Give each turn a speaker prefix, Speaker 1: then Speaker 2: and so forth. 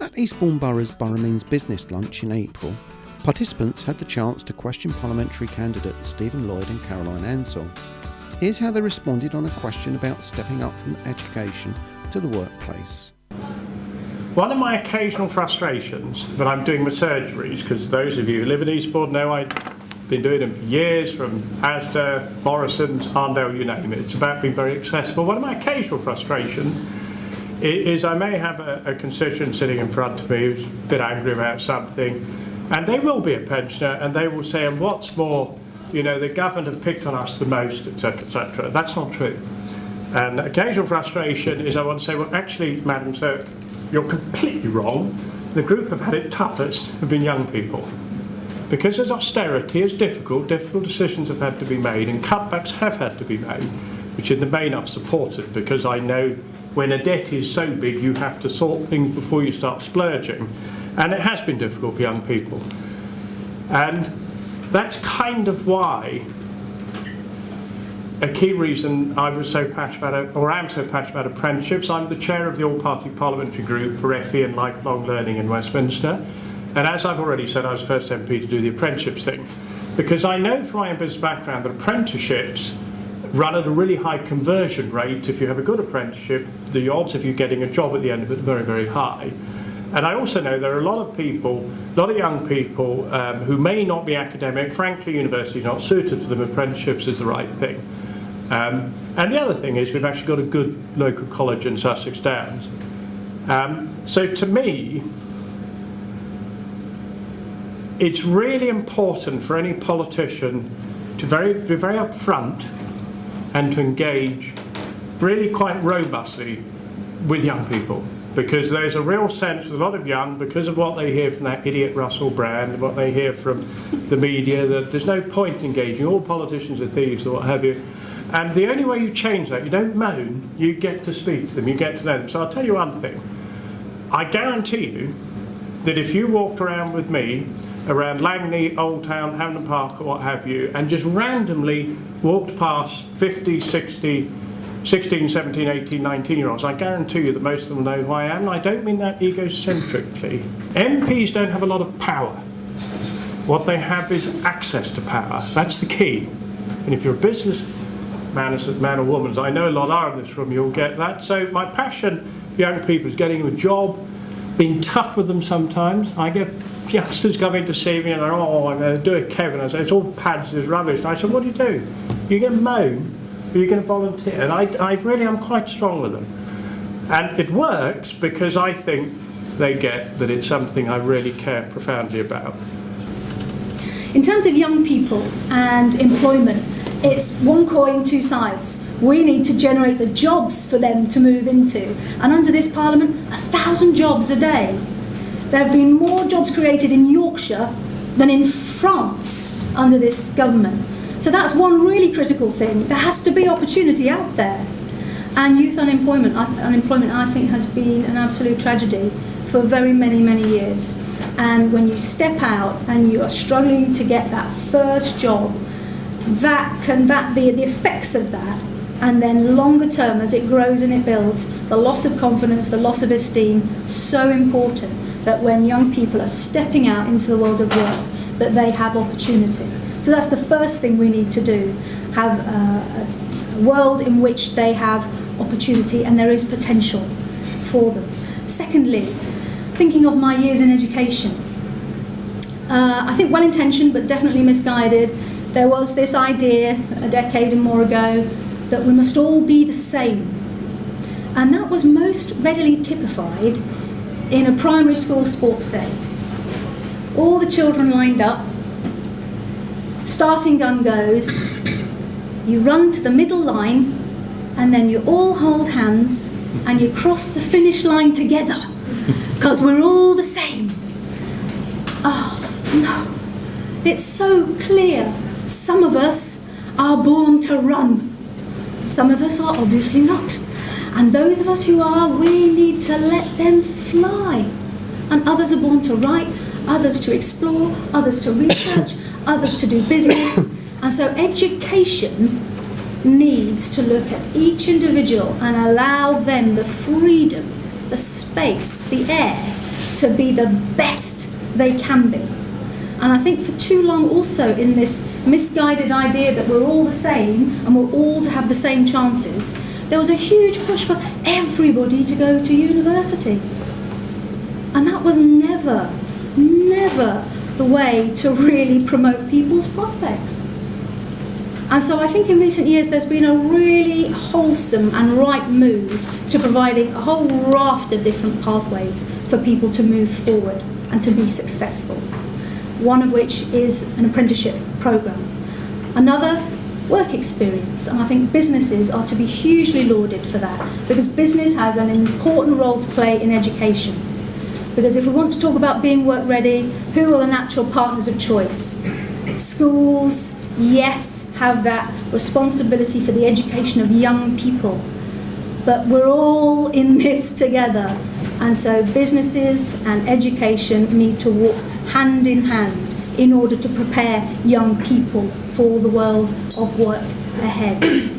Speaker 1: At Eastbourne Borough's Borough Means Business Lunch in April, participants had the chance to question Parliamentary Candidate Stephen Lloyd and Caroline Ansell. Here's how they responded on a question about stepping up from education to the workplace.
Speaker 2: One of my occasional frustrations when I'm doing my surgeries, because those of you who live in Eastbourne know I've been doing them for years, from Asda, Morrison's, Arndale, you name it. It's about being very accessible. One of my occasional frustrations is I may have a constituent sitting in front of me who's a bit angry about something, and they will be a pensioner, and they will say, and what's more, you know, the government have picked on us the most, etc., etc. That's not true. And occasional frustration is I want to say, well, actually, Madam Sir, you're completely wrong. The group have had it toughest have been young people. Because as austerity is difficult decisions have had to be made, and cutbacks have had to be made, which in the main I've supported, because I know when a debt is so big you have to sort things before you start splurging. And it has been difficult for young people. And that's kind of why a key reason I was so passionate about, or am so passionate about apprenticeships. I'm the chair of the all-party parliamentary group for FE and lifelong learning in Westminster. And as I've already said, I was the first MP to do the apprenticeships thing. Because I know from my own business background that apprenticeships run at a really high conversion rate. If you have a good apprenticeship, the odds of you getting a job at the end of it are very, very high. And I also know there are a lot of people, a lot of young people who may not be academic. Frankly, university is not suited for them. Apprenticeships is the right thing. And the other thing is we've actually got a good local college in Sussex Downs. So to me, it's really important for any politician to be very upfront and to engage really quite robustly with young people. Because there's a real sense with a lot of young, because of what they hear from that idiot Russell Brand, what they hear from the media, that there's no point in engaging. All politicians are thieves or what have you. And the only way you change that, you don't moan, you get to speak to them, you get to know them. So I'll tell you one thing. I guarantee you that if you walked around with me around Langley, Old Town, Hampden Park or what have you, and just randomly walked past 50, 60, 16, 17, 18, 19-year-olds, I guarantee you that most of them know who I am, and I don't mean that egocentrically. MPs don't have a lot of power. What they have is access to power. That's the key. And if you're a businessman, as a man or woman, as I know a lot are in this room, you'll get that. So my passion for young people is getting them a job, being tough with them sometimes. I get youngsters coming to see me and they're, oh, I'm going to do it, Kevin. I say, it's all pads, it's rubbish. And I said, what do? You're going to moan, or you're going to volunteer. And I really am quite strong with them. And it works because I think they get that it's something I really care profoundly about.
Speaker 3: In terms of young people and employment, it's one coin, two sides. We need to generate the jobs for them to move into. And under this Parliament, 1,000 jobs a day. There have been more jobs created in Yorkshire than in France under this government. So that's one really critical thing. There has to be opportunity out there. And youth unemployment I think has been an absolute tragedy for very many, many years. And when you step out and you are struggling to get that first job, the effects of that, and then longer term as it grows and it builds, the loss of confidence, the loss of esteem, so important that when young people are stepping out into the world of work, that they have opportunity. So that's the first thing we need to do, have a world in which they have opportunity and there is potential for them. Secondly, thinking of my years in education, I think well-intentioned but definitely misguided. There was this idea a decade and more ago that we must all be the same. And that was most readily typified in a primary school sports day. All the children lined up, starting gun goes, you run to the middle line, and then you all hold hands and you cross the finish line together, because we're all the same. Oh, no. It's so clear. Some of us are born to run. Some of us are obviously not. And those of us who are, we need to let them fly. And others are born to write, others to explore, others to research, others to do business. And so education needs to look at each individual and allow them the freedom, the space, the air to be the best they can be. And I think for too long also in this misguided idea that we're all the same and we're all to have the same chances, there was a huge push for everybody to go to university. And that was never the way to really promote people's prospects. And so I think in recent years there's been a really wholesome and right move to providing a whole raft of different pathways for people to move forward and to be successful. One of which is an apprenticeship programme. Another, work experience, and I think businesses are to be hugely lauded for that, because business has an important role to play in education. Because if we want to talk about being work ready, who are the natural partners of choice? Schools, yes, have that responsibility for the education of young people, but we're all in this together, and so businesses and education need to walk hand in hand in order to prepare young people for the world of work ahead.